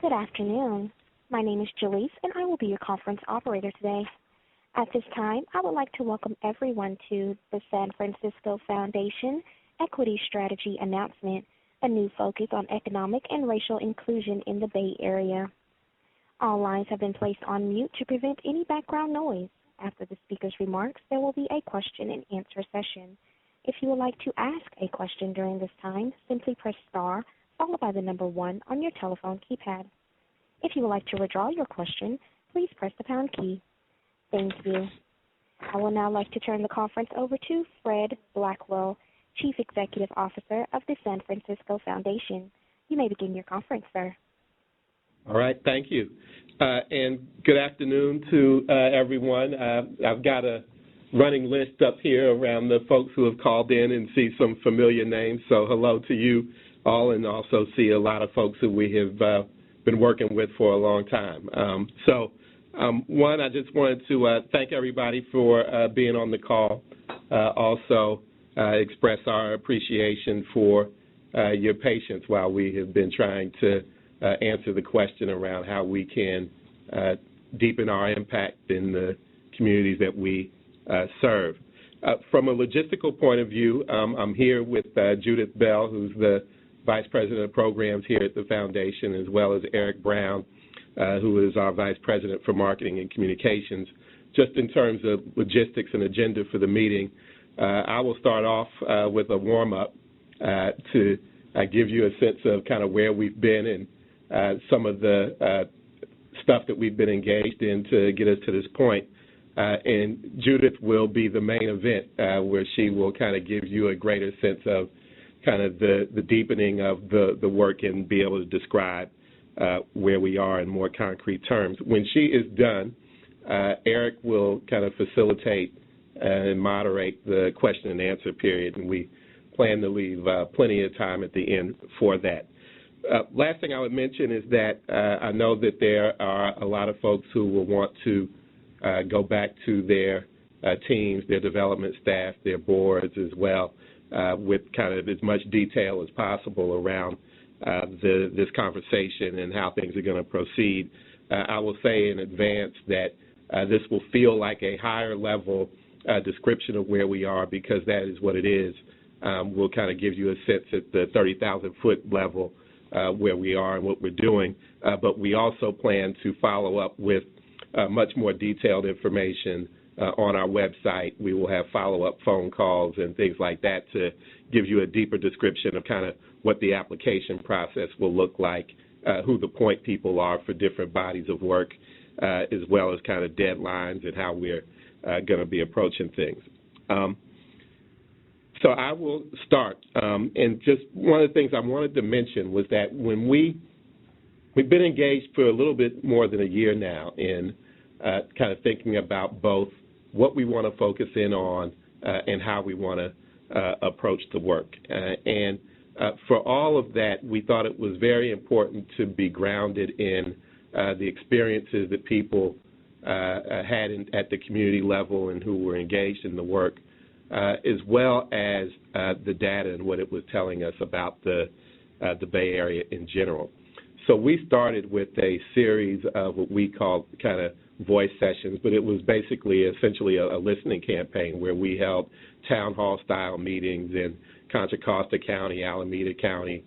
Good afternoon. My name is Jaleese, and I will be your conference operator today. At this time, I would like to welcome everyone to the San Francisco Foundation Equity Strategy Announcement, a new focus on economic and racial inclusion in the Bay Area. All lines have been placed on mute to prevent any background noise. After the speaker's remarks, there will be a question-and-answer session. If you would like to ask a question during this time, simply press star followed by the number 1 on your telephone keypad. If you would like to withdraw your question, please press the pound key. Thank you. I will now like to turn the conference over to Fred Blackwell, Chief Executive Officer of the San Francisco Foundation. You may begin your conference, sir. All right, thank you. And good afternoon to everyone. I've got a running list up here around the folks who have called in and see some familiar names. So hello to you all, and also see a lot of folks who we have been working with for a long time. One, I just wanted to thank everybody for being on the call. Also express our appreciation for your patience while we have been trying to answer the question around how we can deepen our impact in the communities that we serve. From a logistical point of view, I'm here with Judith Bell, who's the Vice President of Programs here at the Foundation, as well as Eric Brown, who is our Vice President for Marketing and Communications. Just in terms of logistics and agenda for the meeting, I will start off with a warm-up to give you a sense of kind of where we've been and some of the stuff that we've been engaged in to get us to this point. And Judith will be the main event where she will kind of give you a greater sense of kind of the deepening of the work and be able to describe where we are in more concrete terms. When she is done, Eric will kind of facilitate and moderate the question and answer period, and we plan to leave plenty of time at the end for that. Last thing I would mention is that I know that there are a lot of folks who will want to go back to their teams, their development staff, their boards as well, with kind of as much detail as possible around this conversation and how things are going to proceed. I will say in advance that this will feel like a higher level description of where we are, because that is what it is. We'll kind of give you a sense at the 30,000-foot level where we are and what we're doing, but we also plan to follow up with much more detailed information on our website. We will have follow-up phone calls and things like that to give you a deeper description of kind of what the application process will look like, who the point people are for different bodies of work, as well as kind of deadlines and how we're going to be approaching things. So I will start. And just one of the things I wanted to mention was that when we've been engaged for a little bit more than a year now in kind of thinking about both what we want to focus in on and how we want to approach the work. And for all of that, we thought it was very important to be grounded in the experiences that people had at the community level and who were engaged in the work, as well as the data and what it was telling us about the Bay Area in general. So we started with a series of what we called kind of voice sessions, but it was basically essentially a listening campaign where we held town hall style meetings in Contra Costa County, Alameda County,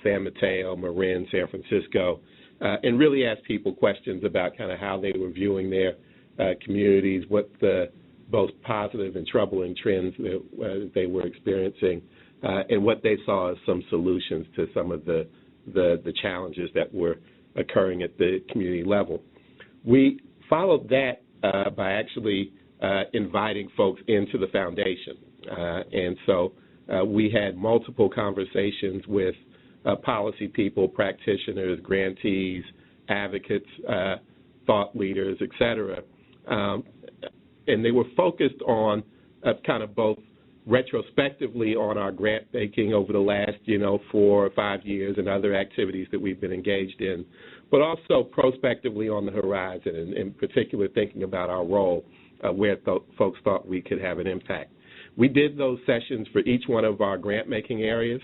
San Mateo, Marin, San Francisco, and really asked people questions about kind of how they were viewing their communities, what the both positive and troubling trends that they were experiencing, and what they saw as some solutions to some of the challenges that were occurring at the community level. We followed that by actually inviting folks into the foundation. And so we had multiple conversations with policy people, practitioners, grantees, advocates, thought leaders, et cetera. And they were focused on kind of both retrospectively on our grant making over the last, 4 or 5 years and other activities that we've been engaged in, but also prospectively on the horizon, and in particular thinking about our role where folks thought we could have an impact. We did those sessions for each one of our grant-making areas,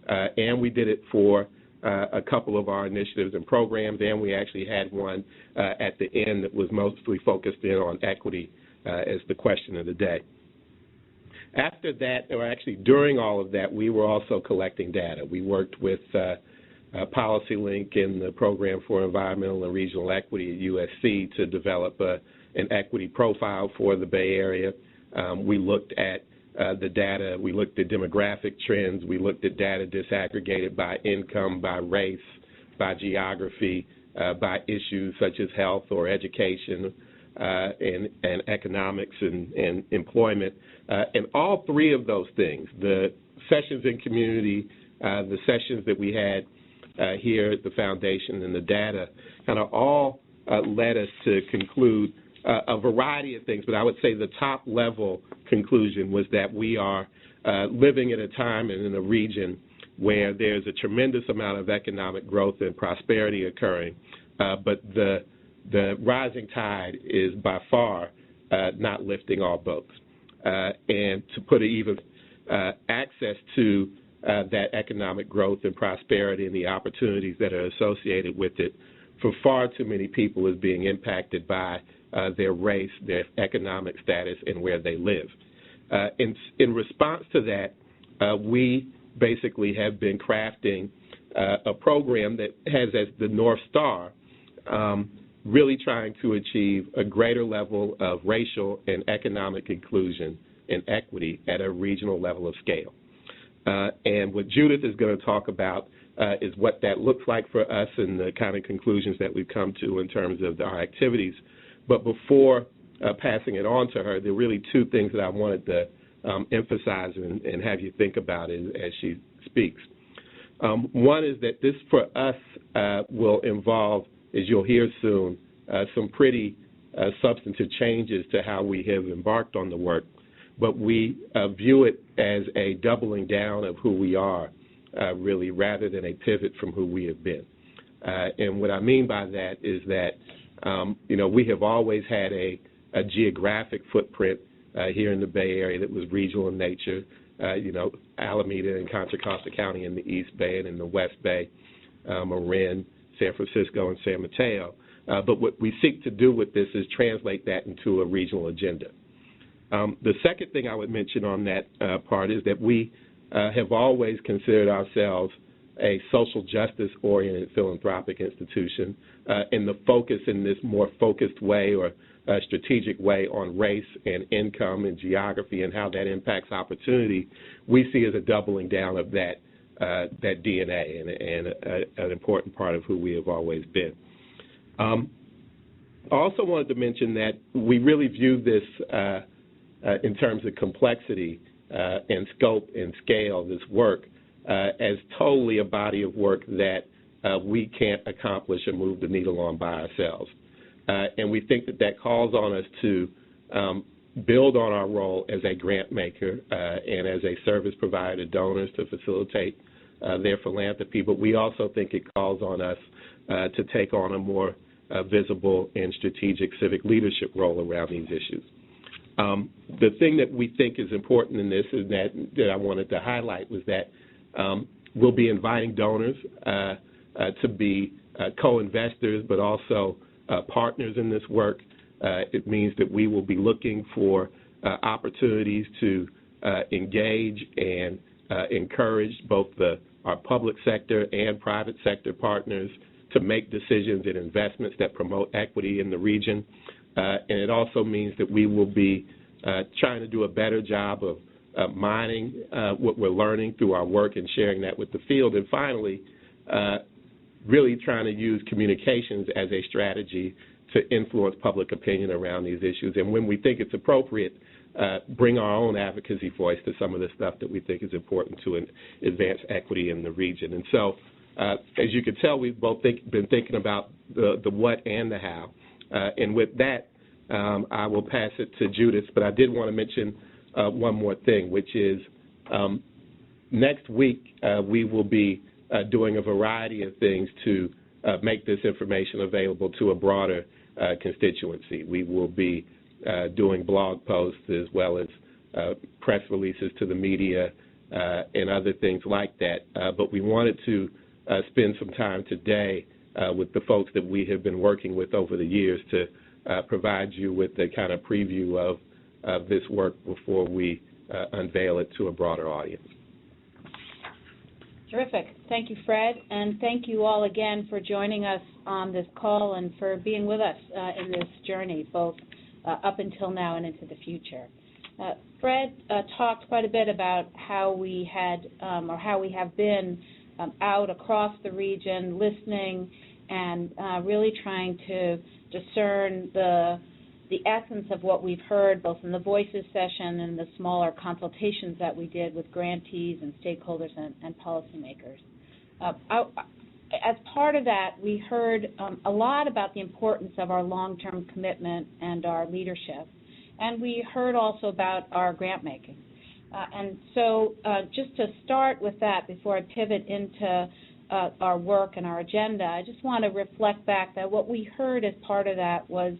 and we did it for a couple of our initiatives and programs, and we actually had one at the end that was mostly focused in on equity as the question of the day. After that, or actually during all of that, we were also collecting data. We worked with PolicyLink and the Program for Environmental and Regional Equity at USC to develop an equity profile for the Bay Area. We looked at the data. We looked at demographic trends. We looked at data disaggregated by income, by race, by geography, by issues such as health or education and economics and employment. And all three of those things, the sessions in community, the sessions that we had here at the foundation, and the data, kind of all led us to conclude a variety of things, but I would say the top level conclusion was that we are living at a time and in a region where there's a tremendous amount of economic growth and prosperity occurring, but the rising tide is by far not lifting all boats. And to put it even, access to that economic growth and prosperity and the opportunities that are associated with it for far too many people is being impacted by their race, their economic status, and where they live. In response to that, we basically have been crafting a program that has as the North Star really trying to achieve a greater level of racial and economic inclusion and equity at a regional level of scale. And what Judith is going to talk about is what that looks like for us and the kind of conclusions that we've come to in terms of our activities. But before passing it on to her, there are really two things that I wanted to emphasize and have you think about as she speaks. One is that this, for us, will involve, as you'll hear soon, some pretty substantive changes to how we have embarked on the work, but we view it as a doubling down of who we are, really, rather than a pivot from who we have been. And what I mean by that is that, we have always had a geographic footprint here in the Bay Area that was regional in nature, Alameda and Contra Costa County in the East Bay and in the West Bay, Marin, San Francisco, and San Mateo. But what we seek to do with this is translate that into a regional agenda. The second thing I would mention on that part is that we have always considered ourselves a social justice-oriented philanthropic institution, and the focus in this more focused way or strategic way on race and income and geography and how that impacts opportunity, we see as a doubling down of that DNA and an important part of who we have always been. I also wanted to mention that we really view this in terms of complexity and scope and scale, this work, as totally a body of work that we can't accomplish or move the needle on by ourselves. And we think that calls on us to build on our role as a grant maker and as a service provider to donors to facilitate their philanthropy, but we also think it calls on us to take on a more visible and strategic civic leadership role around these issues. The thing that we think is important in this is that I wanted to highlight was that we'll be inviting donors to be co-investors, but also partners in this work. It means that we will be looking for opportunities to engage and encourage both our public sector and private sector partners to make decisions and investments that promote equity in the region. And it also means that we will be trying to do a better job of mining what we're learning through our work and sharing that with the field. And finally, really trying to use communications as a strategy to influence public opinion around these issues. And when we think it's appropriate, bring our own advocacy voice to some of the stuff that we think is important to advance equity in the region. And so, as you can tell, we've both been thinking about the what and the how. And with that, I will pass it to Judith, but I did want to mention one more thing, which is next week we will be doing a variety of things to make this information available to a broader constituency. We will be doing blog posts as well as press releases to the media and other things like that. But we wanted to spend some time today with the folks that we have been working with over the years to provide you with the kind of preview of this work before we unveil it to a broader audience. Terrific. Thank you, Fred, and thank you all again for joining us on this call and for being with us in this journey, both up until now and into the future. Fred talked quite a bit about how we had or how we have been out across the region listening and really trying to discern the essence of what we've heard both in the Voices session and the smaller consultations that we did with grantees and stakeholders and policymakers. As part of that, we heard a lot about the importance of our long-term commitment and our leadership, and we heard also about our grant making. And so just to start with that before I pivot into our work and our agenda, I just want to reflect back that what we heard as part of that was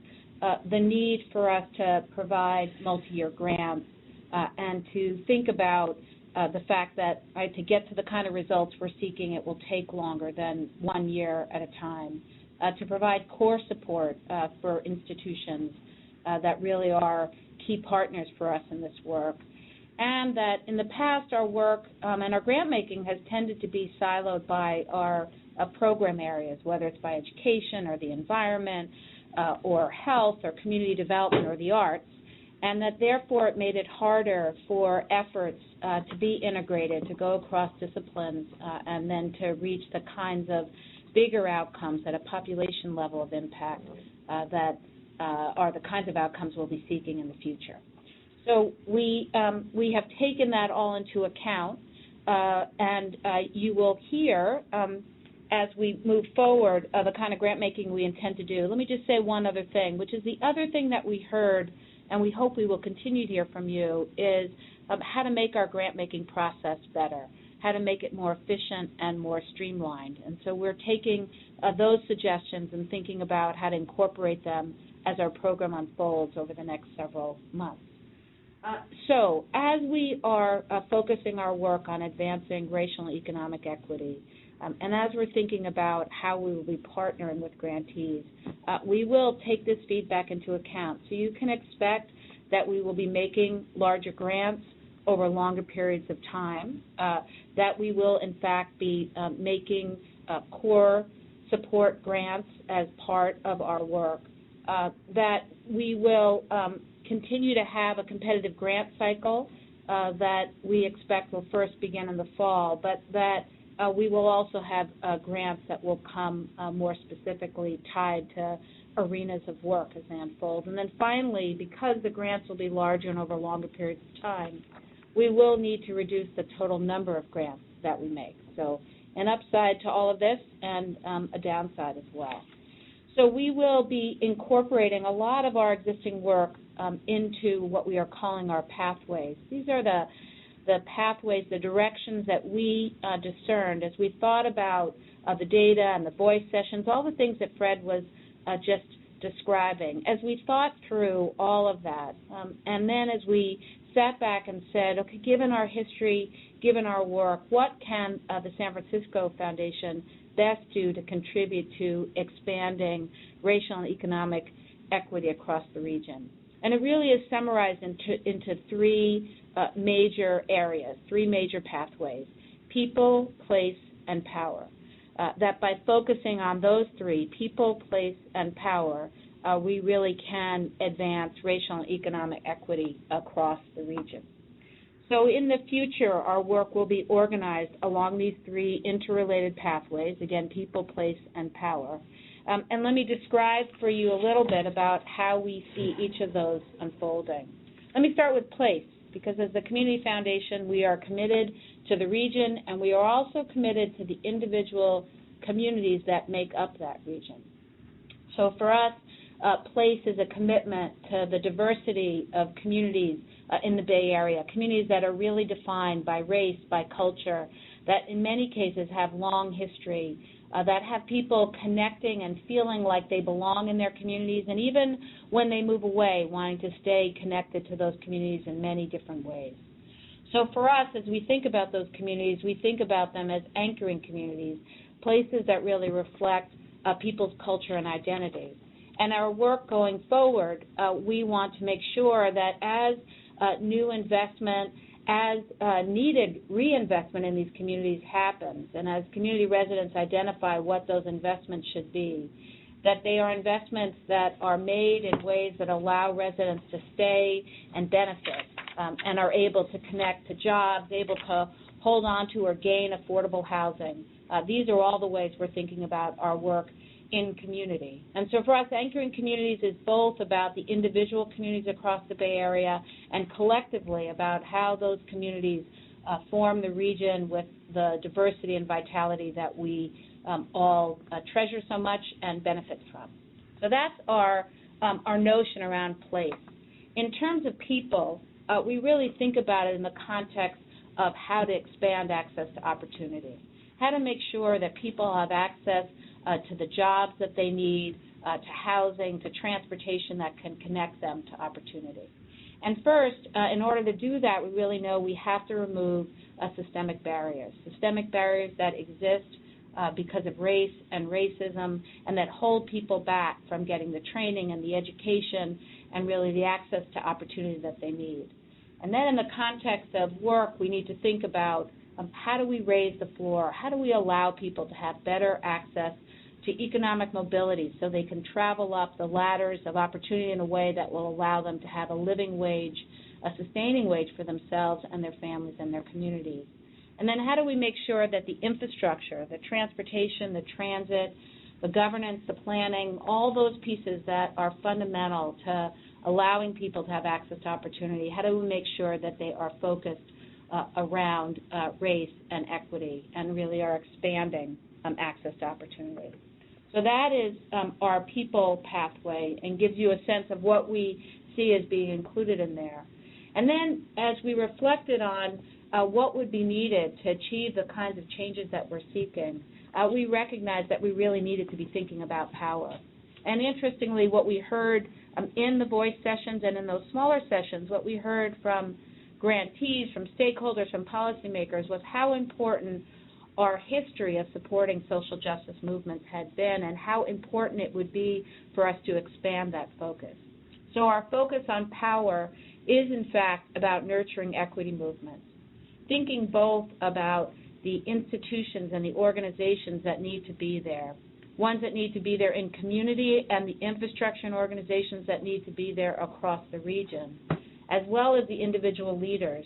the need for us to provide multi-year grants and to think about the fact that to get to the kind of results we're seeking, it will take longer than 1 year at a time, to provide core support for institutions that really are key partners for us in this work, and that in the past our work and our grant making has tended to be siloed by our program areas, whether it's by education or the environment or health or community development or the arts, and that therefore it made it harder for efforts to be integrated, to go across disciplines, and then to reach the kinds of bigger outcomes at a population level of impact that are the kinds of outcomes we'll be seeking in the future. So we have taken that all into account, and you will hear as we move forward the kind of grant making we intend to do. Let me just say one other thing, which is the other thing that we heard, and we hope we will continue to hear from you, is how to make our grant making process better, how to make it more efficient and more streamlined. And so we're taking those suggestions and thinking about how to incorporate them as our program unfolds over the next several months. So as we are focusing our work on advancing racial and economic equity, and as we're thinking about how we will be partnering with grantees, we will take this feedback into account. So you can expect that we will be making larger grants over longer periods of time, that we will, in fact, be making core support grants as part of our work, that we will continue to have a competitive grant cycle that we expect will first begin in the fall, but that we will also have grants that will come more specifically tied to arenas of work as they unfold. And then finally, because the grants will be larger and over longer periods of time, we will need to reduce the total number of grants that we make. So an upside to all of this and a downside as well. So we will be incorporating a lot of our existing work into what we are calling our pathways. These are the pathways, the directions that we discerned as we thought about the data and the voice sessions, all the things that Fred was just describing. As we thought through all of that, and then as we sat back and said, okay, given our history, given our work, what can the San Francisco Foundation best do to contribute to expanding racial and economic equity across the region? And it really is summarized into three major areas, three major pathways: people, place, and power. That by focusing on those three, people, place, and power, we really can advance racial and economic equity across the region. So in the future, our work will be organized along these three interrelated pathways, again, people, place, and power. And let me describe for you a little bit about how we see each of those unfolding. Let me start with place, because as the Community Foundation, we are committed to the region, and we are also committed to the individual communities that make up that region. So for us, place is a commitment to the diversity of communities in the Bay Area, communities that are really defined by race, by culture, that in many cases have long history, that have people connecting and feeling like they belong in their communities, and even when they move away, wanting to stay connected to those communities in many different ways. So for us, as we think about those communities, we think about them as anchoring communities places that really reflect people's culture and identity. And our work going forward, we want to make sure that as new investment, as needed reinvestment in these communities happens, and as community residents identify what those investments should be, that they are investments that are made in ways that allow residents to stay and benefit and are able to connect to jobs, able to hold on to or gain affordable housing. These are all the ways we're thinking about our work in community. And so for us, anchoring communities is both about the individual communities across the Bay Area and collectively about how those communities form the region with the diversity and vitality that we all treasure so much and benefit from. So that's our notion around place. In terms of people, we really think about it in the context of how to expand access to opportunity, how to make sure that people have access to the jobs that they need, to housing, to transportation that can connect them to opportunity. And first, in order to do that, we really know we have to remove systemic barriers that exist because of race and racism and that hold people back from getting the training and the education and really the access to opportunity that they need. And then in the context of work, we need to think about how do we raise the floor? How do we allow people to have better access to economic mobility so they can travel up the ladders of opportunity in a way that will allow them to have a living wage, a sustaining wage for themselves and their families and their communities? And then how do we make sure that the infrastructure, the transportation, the transit, the governance, the planning, all those pieces that are fundamental to allowing people to have access to opportunity, how do we make sure that they are focused around race and equity and really are expanding access to opportunity? So that is our people pathway and gives you a sense of what we see as being included in there. And then as we reflected on what would be needed to achieve the kinds of changes that we're seeking, we recognized that we really needed to be thinking about power. And interestingly, what we heard in the voice sessions and in those smaller sessions, what we heard from grantees, from stakeholders, from policymakers was how important our history of supporting social justice movements had been and how important it would be for us to expand that focus. So our focus on power is, in fact, about nurturing equity movements, thinking both about the institutions and the organizations that need to be there, ones that need to be there in community and the infrastructure and organizations that need to be there across the region, as well as the individual leaders,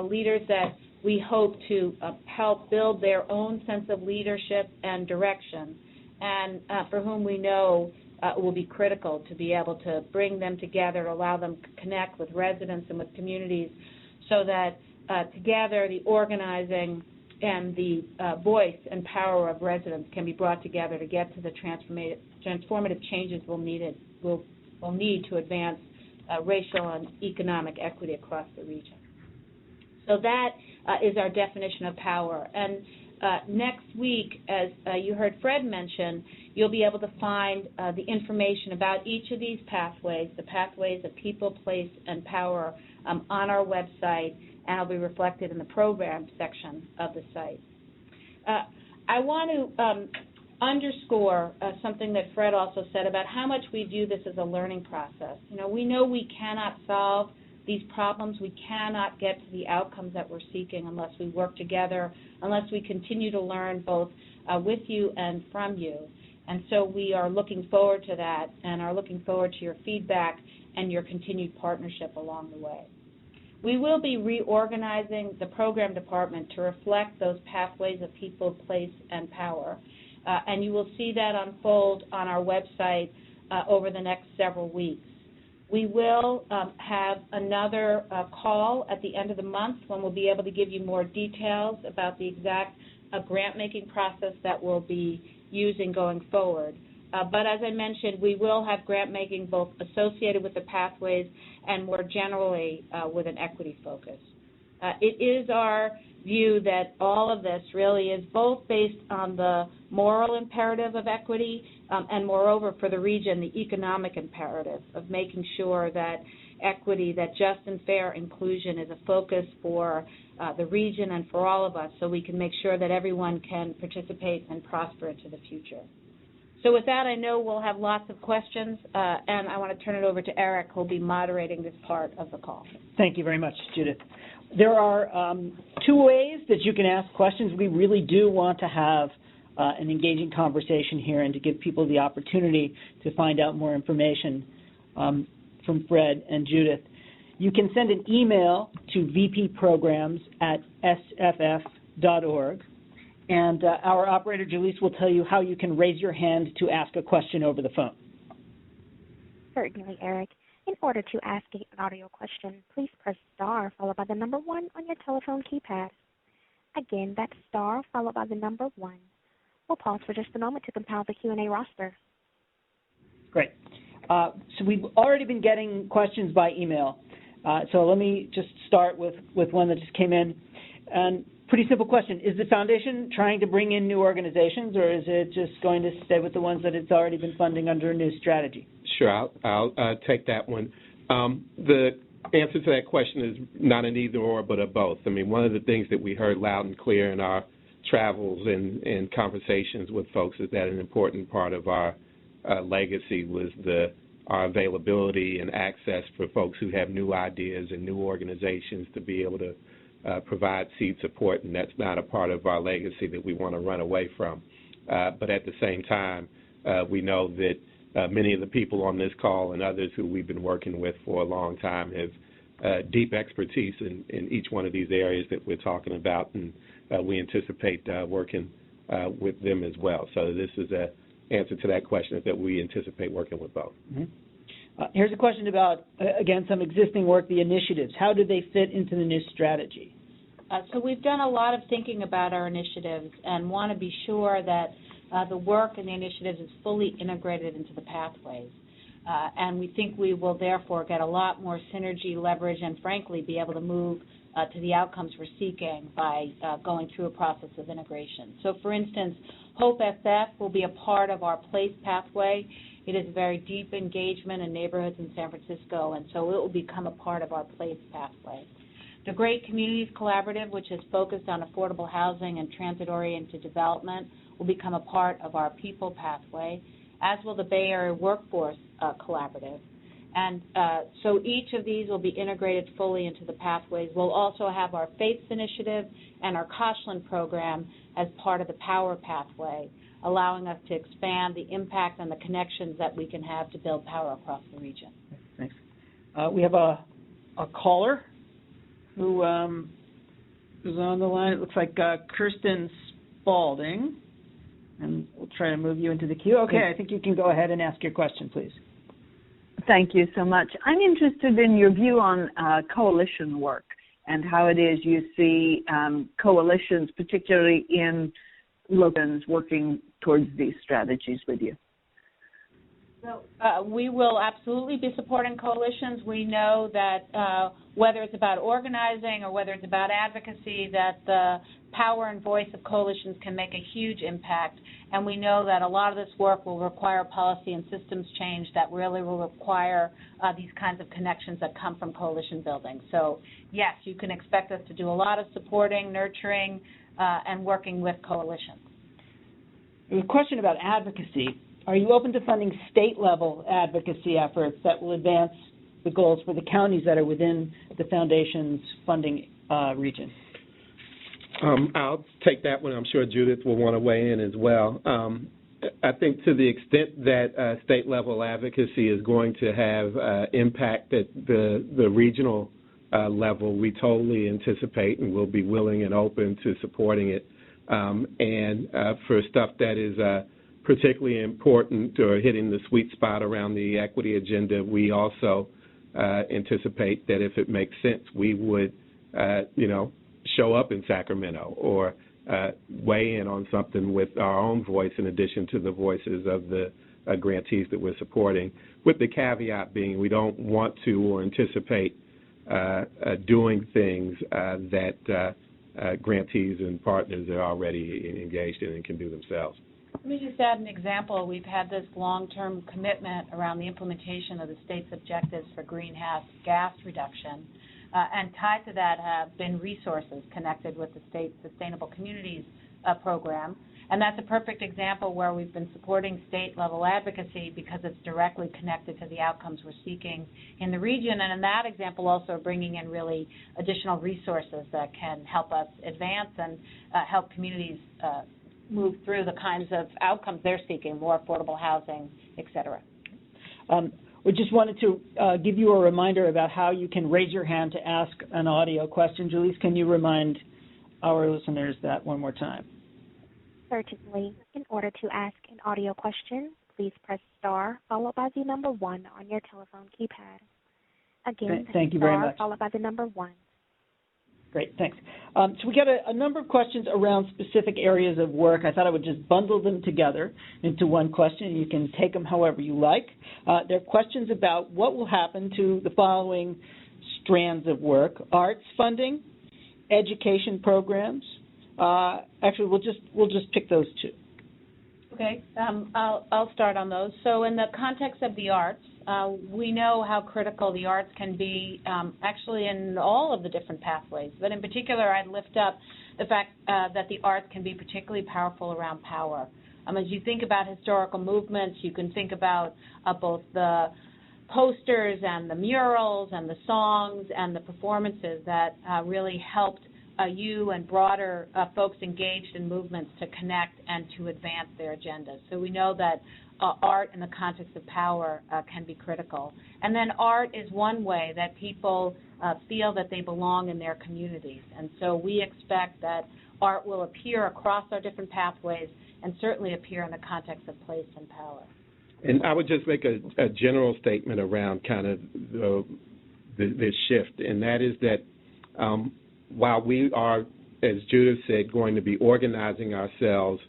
leaders that we hope to help build their own sense of leadership and direction, and for whom we know will be critical to be able to bring them together, allow them to connect with residents and with communities so that together the organizing and the voice and power of residents can be brought together to get to the transformative changes we'll need to advance racial and economic equity across the region. So that is our definition of power. And next week, as you heard Fred mention, you'll be able to find the information about each of these pathways, the pathways of people, place, and power on our website, and it'll be reflected in the program section of the site. I want to underscore something that Fred also said about how much we view this as a learning process. You know we cannot solve these problems. We cannot get to the outcomes that we're seeking unless we work together, unless we continue to learn both with you and from you. And so we are looking forward to that and are looking forward to your feedback and your continued partnership along the way. We will be reorganizing the program department to reflect those pathways of people, place, and power. And you will see that unfold on our website over the next several weeks. We will have another call at the end of the month when we'll be able to give you more details about the exact grant-making process that we'll be using going forward. But as I mentioned, we will have grant-making both associated with the pathways and more generally with an equity focus. It is our view that all of this really is both based on the moral imperative of equity and, moreover, for the region, the economic imperative of making sure that equity, that just and fair inclusion is a focus for the region and for all of us, so we can make sure that everyone can participate and prosper into the future. So with that, I know we'll have lots of questions, and I want to turn it over to Eric, who will be moderating this part of the call. Thank you very much, Judith. There are two ways that you can ask questions. We really do want to have an engaging conversation here and to give people the opportunity to find out more information from Fred and Judith. You can send an email to vpprograms@sff.org, and our operator, Jaleese, will tell you how you can raise your hand to ask a question over the phone. Certainly, Eric. In order to ask an audio question, please press star followed by the number 1 on your telephone keypad. Again, that's star followed by the number 1. We'll pause for just a moment to compile the Q&A roster. Great. So we've already been getting questions by email. So let me just start with one that just came in. And pretty simple question. Is the foundation trying to bring in new organizations, or is it just going to stay with the ones that it's already been funding under a new strategy? Sure, I'll take that one. The answer to that question is not an either or, but a both. I mean, one of the things that we heard loud and clear in our travels and conversations with folks is that an important part of our legacy was our availability and access for folks who have new ideas and new organizations to be able to provide seed support, and that's not a part of our legacy that we want to run away from. But at the same time, we know that many of the people on this call and others who we've been working with for a long time have deep expertise in each one of these areas that we're talking about, and we anticipate working with them as well. So this is an answer to that question, is that we anticipate working with both. Mm-hmm. Here's a question about, again, some existing work, the initiatives. How do they fit into the new strategy? So we've done a lot of thinking about our initiatives and want to be sure that the work and the initiatives is fully integrated into the pathways. And we think we will therefore get a lot more synergy, leverage, and frankly be able to move to the outcomes we're seeking by going through a process of integration. So for instance, Hope SF will be a part of our PLACE pathway. It is a very deep engagement in neighborhoods in San Francisco, and so it will become a part of our PLACE pathway. The Great Communities Collaborative, which is focused on affordable housing and transit-oriented development, will become a part of our People pathway, as will the Bay Area Workforce Collaborative. And so each of these will be integrated fully into the pathways. We'll also have our Faiths Initiative and our Koshland program as part of the Power pathway, allowing us to expand the impact and the connections that we can have to build power across the region. Thanks. We have a caller who is on the line. It looks like Kirsten Spalding, and we'll try to move you into the queue. Okay, I think you can go ahead and ask your question, please. Thank you so much. I'm interested in your view on coalition work and how it is you see coalitions, particularly in locals, working towards these strategies with you. So we will absolutely be supporting coalitions. We know that whether it's about organizing or whether it's about advocacy, that the power and voice of coalitions can make a huge impact. And we know that a lot of this work will require policy and systems change that really will require these kinds of connections that come from coalition building. So, yes, you can expect us to do a lot of supporting, nurturing, and working with coalitions. A question about advocacy. Are you open to funding state-level advocacy efforts that will advance the goals for the counties that are within the Foundation's funding region? I'll take that one. I'm sure Judith will want to weigh in as well. I think to the extent that state-level advocacy is going to have impact at the regional level, we totally anticipate and will be willing and open to supporting it. And for stuff that is particularly important or hitting the sweet spot around the equity agenda, we also anticipate that if it makes sense, we would, show up in Sacramento or weigh in on something with our own voice in addition to the voices of the grantees that we're supporting, with the caveat being we don't want to or anticipate doing things that grantees and partners are already engaged in and can do themselves. Let me just add an example. We've had this long-term commitment around the implementation of the state's objectives for greenhouse gas reduction. And tied to that have been resources connected with the State Sustainable Communities program. And that's a perfect example where we've been supporting state-level advocacy because it's directly connected to the outcomes we're seeking in the region. And in that example, also bringing in really additional resources that can help us advance and help communities move through the kinds of outcomes they're seeking, more affordable housing, et cetera. We just wanted to give you a reminder about how you can raise your hand to ask an audio question. Julisse, can you remind our listeners that one more time? Certainly. In order to ask an audio question, please press star followed by the number 1 on your telephone keypad. Again, thank you very much. Followed by the number 1. Great, thanks. So we got a number of questions around specific areas of work. I thought I would just bundle them together into one question. You can take them however you like. There are questions about what will happen to the following strands of work: arts funding, education programs. Actually, we'll just pick those two. Okay, I'll start on those. So in the context of the arts, we know how critical the arts can be actually in all of the different pathways. But in particular, I'd lift up the fact that the arts can be particularly powerful around power. As you think about historical movements, you can think about both the posters and the murals and the songs and the performances that really helped you and broader folks engaged in movements to connect and to advance their agendas. So we know that art in the context of power can be critical. And then art is one way that people feel that they belong in their communities. And so we expect that art will appear across our different pathways and certainly appear in the context of place and power. And I would just make a general statement around kind of this shift, and that is that while we are, as Judith said, going to be organizing ourselves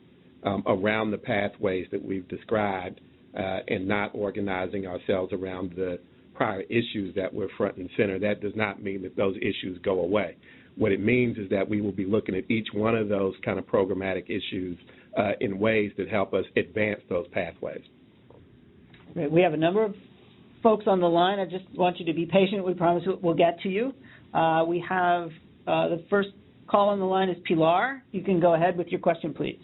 around the pathways that we've described and not organizing ourselves around the prior issues that were front and center, that does not mean that those issues go away. What it means is that we will be looking at each one of those kind of programmatic issues in ways that help us advance those pathways. We have a number of folks on the line. I just want you to be patient. We promise we'll get to you. We have the first call on the line is Pilar. You can go ahead with your question, please.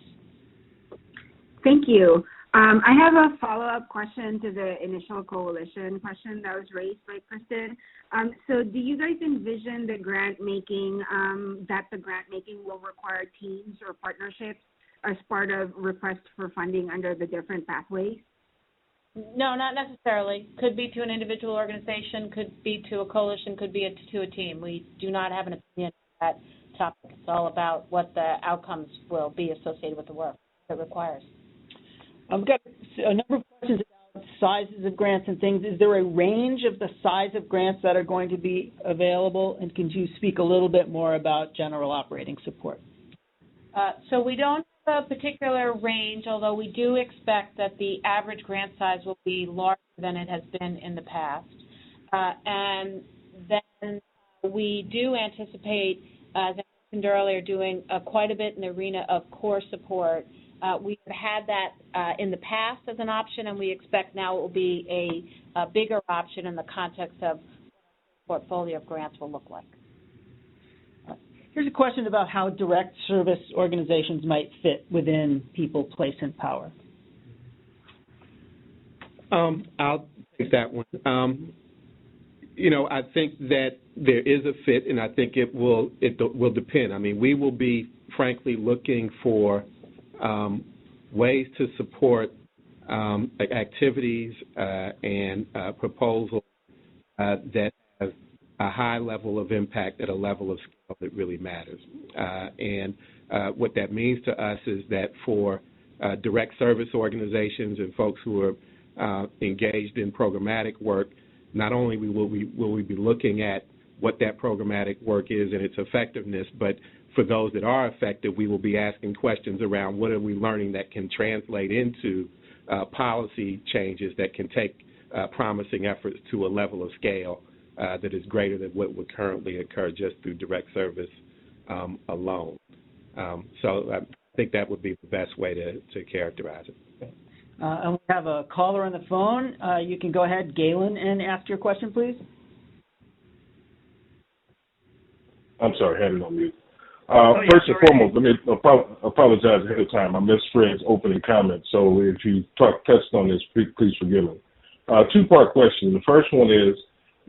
Thank you. I have a follow-up question to the initial coalition question that was raised by Kristen. So do you guys envision the grant making, that the grant making will require teams or partnerships as part of requests for funding under the different pathways? No, not necessarily. Could be to an individual organization, could be to a coalition, could be to a team. We do not have an opinion on that topic. It's all about what the outcomes will be associated with the work it requires. I've got a number of questions about sizes of grants and things. Is there a range of the size of grants that are going to be available? And can you speak a little bit more about general operating support? So we don't have a particular range, although we do expect that the average grant size will be larger than it has been in the past. And then we do anticipate, as I mentioned earlier, doing quite a bit in the arena of core support. We have had that in the past as an option, and we expect now it will be a bigger option in the context of what a portfolio of grants will look like. Here's a question about how direct service organizations might fit within people, place, and power. I'll take that one. I think that there is a fit, and I think it will depend. I mean, we will be, frankly, looking for ways to support activities and proposals that have a high level of impact at a level of scale that really matters. And what that means to us is that for direct service organizations and folks who are engaged in programmatic work, not only will we be looking at what that programmatic work is and its effectiveness, but for those that are effective, we will be asking questions around what are we learning that can translate into policy changes that can take promising efforts to a level of scale that is greater than what would currently occur just through direct service alone. So I think that would be the best way to characterize it. And we have a caller on the phone. You can go ahead, Galen, and ask your question, please. I'm sorry, had it on mute. First and foremost, let me apologize ahead of time. I missed Fred's opening comment, so if you touched on this, please forgive me. Two-part question. The first one is,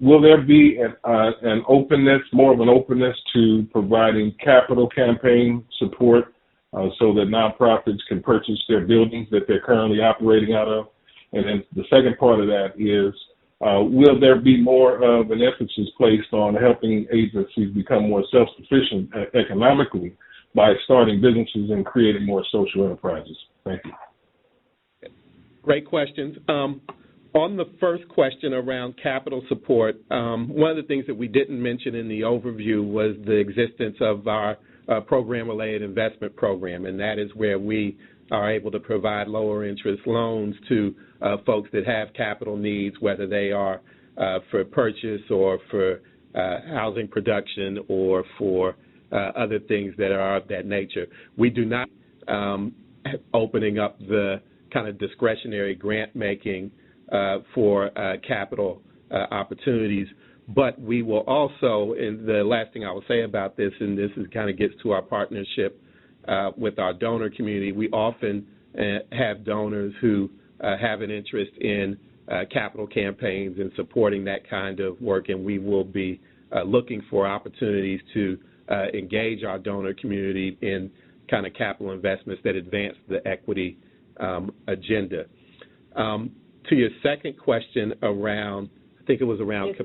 will there be an openness, more of an openness to providing capital campaign support so that nonprofits can purchase their buildings that they're currently operating out of? And then the second part of that is, will there be more of an emphasis placed on helping agencies become more self-sufficient economically by starting businesses and creating more social enterprises? Thank you. Great questions. On the first question around capital support, one of the things that we didn't mention in the overview was the existence of our program-related investment program, and that is where we are able to provide lower interest loans to folks that have capital needs, whether they are for purchase or for housing production or for other things that are of that nature. We do not opening up the kind of discretionary grant making for capital opportunities, but we will also, and the last thing I will say about this, and this is kind of gets to our partnership with our donor community, we often have donors who have an interest in capital campaigns and supporting that kind of work, and we will be looking for opportunities to engage our donor community in kind of capital investments that advance the equity agenda. To your second question around, I think it was around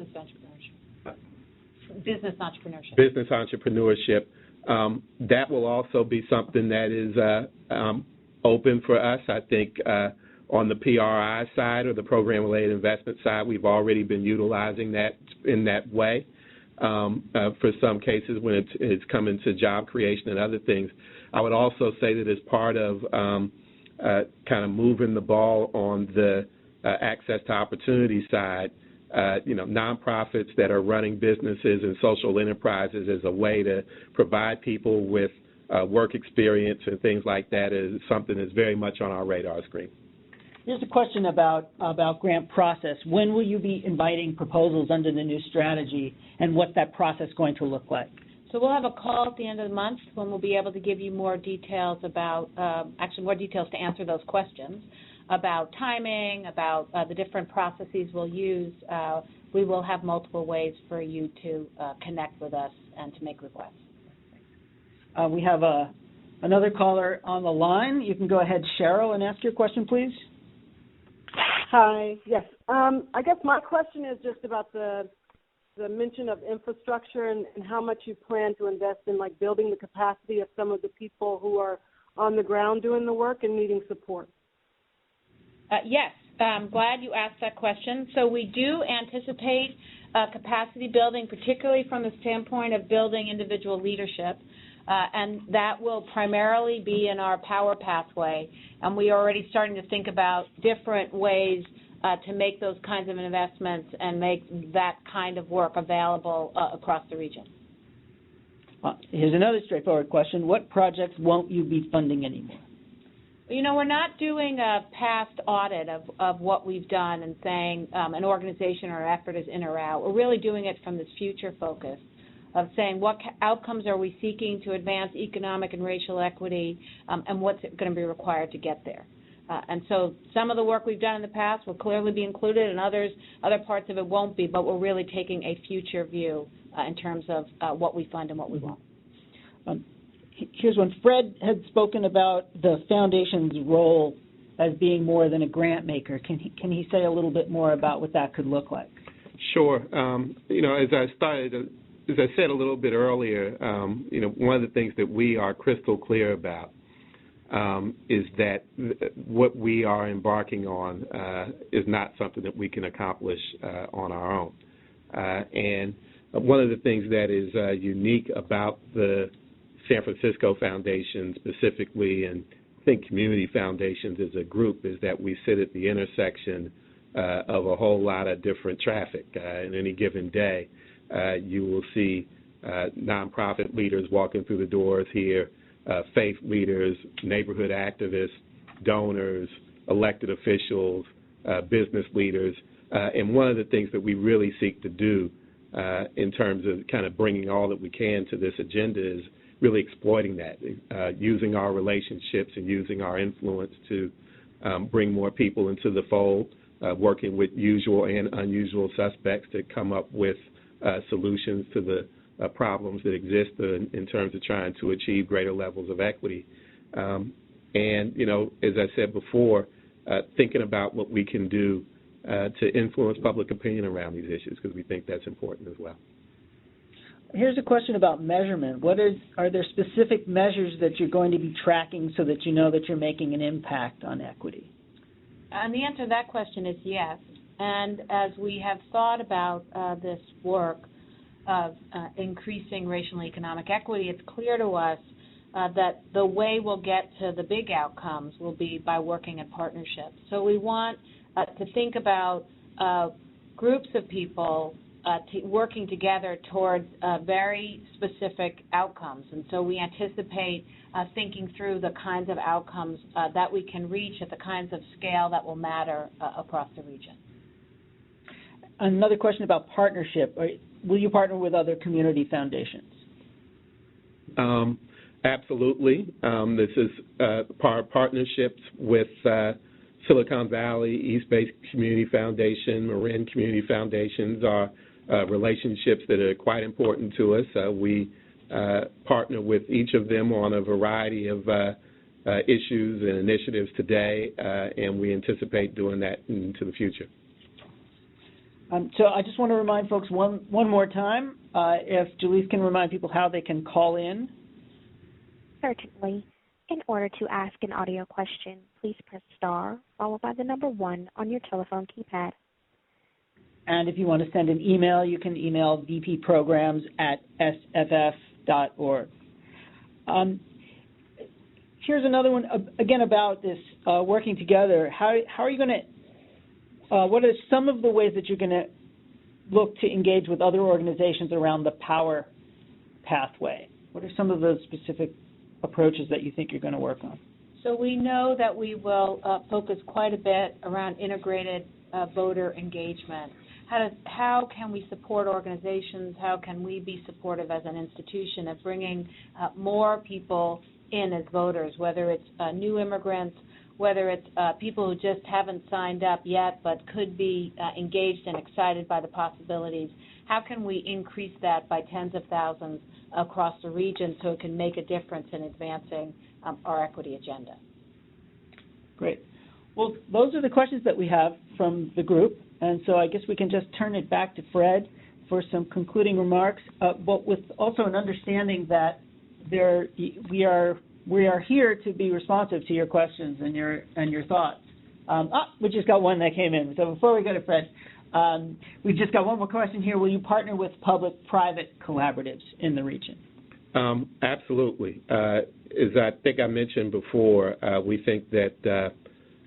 business entrepreneurship. Business entrepreneurship. That will also be something that is open for us. I think on the PRI side or the program-related investment side, we've already been utilizing that in that way for some cases when it's coming to job creation and other things. I would also say that as part of kind of moving the ball on the access to opportunity side, nonprofits that are running businesses and social enterprises as a way to provide people with work experience and things like that is something that's very much on our radar screen. Here's a question about grant process. When will you be inviting proposals under the new strategy, and what's that process going to look like? So we'll have a call at the end of the month when we'll be able to give you more details about, more details to answer those questions about timing, about the different processes we'll use. We will have multiple ways for you to connect with us and to make requests. We have another caller on the line. You can go ahead, Cheryl, and ask your question, please. Hi. Yes. I guess my question is just about the mention of infrastructure and how much you plan to invest in, like, building the capacity of some of the people who are on the ground doing the work and needing support. Yes. I'm glad you asked that question. So we do anticipate capacity building, particularly from the standpoint of building individual leadership, and that will primarily be in our power pathway. And we are already starting to think about different ways to make those kinds of investments and make that kind of work available across the region. Here's another straightforward question. What projects won't you be funding anymore? We're not doing a past audit of what we've done and saying an organization or an effort is in or out. We're really doing it from this future focus of saying what outcomes are we seeking to advance economic and racial equity, and what's going to be required to get there. And so some of the work we've done in the past will clearly be included, and other parts of it won't be, but we're really taking a future view in terms of what we fund and what we won't. Here's one. Fred had spoken about the foundation's role as being more than a grant maker. Can he say a little bit more about what that could look like? Sure. As I said a little bit earlier, one of the things that we are crystal clear about is that what we are embarking on is not something that we can accomplish on our own. And one of the things that is unique about the San Francisco Foundation specifically, and I think community foundations as a group, is that we sit at the intersection of a whole lot of different traffic. In any given day, you will see nonprofit leaders walking through the doors here, faith leaders, neighborhood activists, donors, elected officials, business leaders. And one of the things that we really seek to do in terms of kind of bringing all that we can to this agenda is really exploiting that, using our relationships and using our influence to bring more people into the fold, working with usual and unusual suspects to come up with solutions to the problems that exist in terms of trying to achieve greater levels of equity. And, you know, as I said before, thinking about what we can do to influence public opinion around these issues, because we think that's important as well. Here's a question about measurement. Are there specific measures that you're going to be tracking so that you know that you're making an impact on equity? And the answer to that question is yes. And as we have thought about this work of increasing racial and economic equity, it's clear to us that the way we'll get to the big outcomes will be by working in partnerships. So we want to think about groups of people working together towards very specific outcomes. And so we anticipate thinking through the kinds of outcomes that we can reach at the kinds of scale that will matter across the region. Another question about partnership. Will you partner with other community foundations? Absolutely. This is partnerships with Silicon Valley, East Bay Community Foundation, Marin Community Foundations are relationships that are quite important to us. We partner with each of them on a variety of issues and initiatives today, and we anticipate doing that into the future. So I just want to remind folks one more time, if Jaleese can remind people how they can call in. Certainly. In order to ask an audio question, please press star followed by the number 1 on your telephone keypad. And if you want to send an email, you can email vpprograms@sff.org. Here's another one, again, about this working together. How are you going to, what are some of the ways that you're going to look to engage with other organizations around the power pathway? What are some of those specific approaches that you think you're going to work on? So we know that we will focus quite a bit around integrated voter engagement. How can we support organizations? How can we be supportive as an institution of bringing more people in as voters, whether it's new immigrants, whether it's people who just haven't signed up yet but could be engaged and excited by the possibilities? How can we increase that by tens of thousands across the region so it can make a difference in advancing our equity agenda? Great. Well, those are the questions that we have from the group, and so I guess we can just turn it back to Fred for some concluding remarks, but with also an understanding that we are here to be responsive to your questions and your thoughts. We just got one that came in. So before we go to Fred, we've just got one more question here. Will you partner with public-private collaboratives in the region? Absolutely. As I think I mentioned before, we think that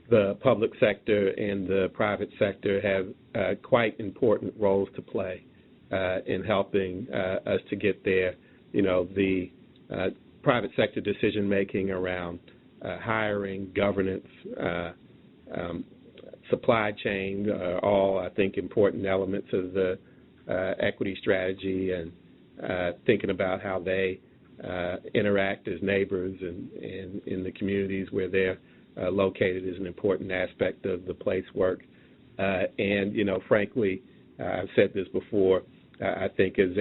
the public sector and the private sector have quite important roles to play in helping us to get there. You know, the private sector decision-making around hiring, governance, supply chain are all, I think, important elements of the equity strategy, and thinking about how they interact as neighbors and in the communities where they're located is an important aspect of the place work. And, you know, frankly, I've said this before, I think as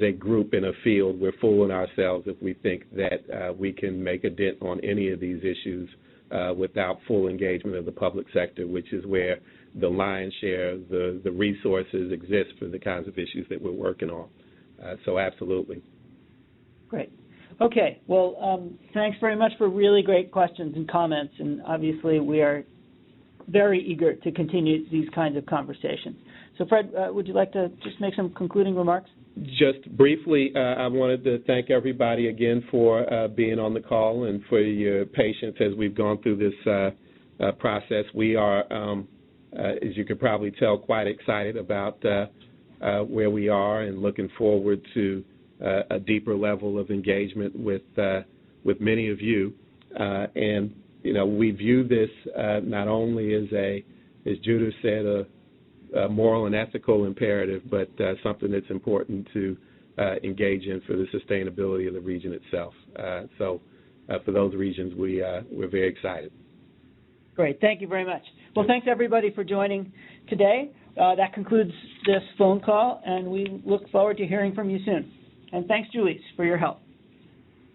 a group in a field, we're fooling ourselves if we think that we can make a dent on any of these issues without full engagement of the public sector, which is where the lion's share, the resources exist for the kinds of issues that we're working on. So absolutely. Great. Okay. Well, thanks very much for really great questions and comments, and obviously we are very eager to continue these kinds of conversations. So, Fred, would you like to just make some concluding remarks? Just briefly, I wanted to thank everybody again for being on the call and for your patience as we've gone through this process. We are, as you could probably tell, quite excited about where we are and looking forward to a deeper level of engagement with many of you. And, you know, we view this not only as as Judah said, moral and ethical imperative, but something that's important to engage in for the sustainability of the region itself. So for those reasons, we're very excited. Great. Thank you very much. Well, thanks, everybody, for joining today. That concludes this phone call, and we look forward to hearing from you soon. And thanks, Julisse, for your help.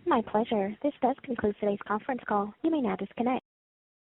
My pleasure. This does conclude today's conference call. You may now disconnect.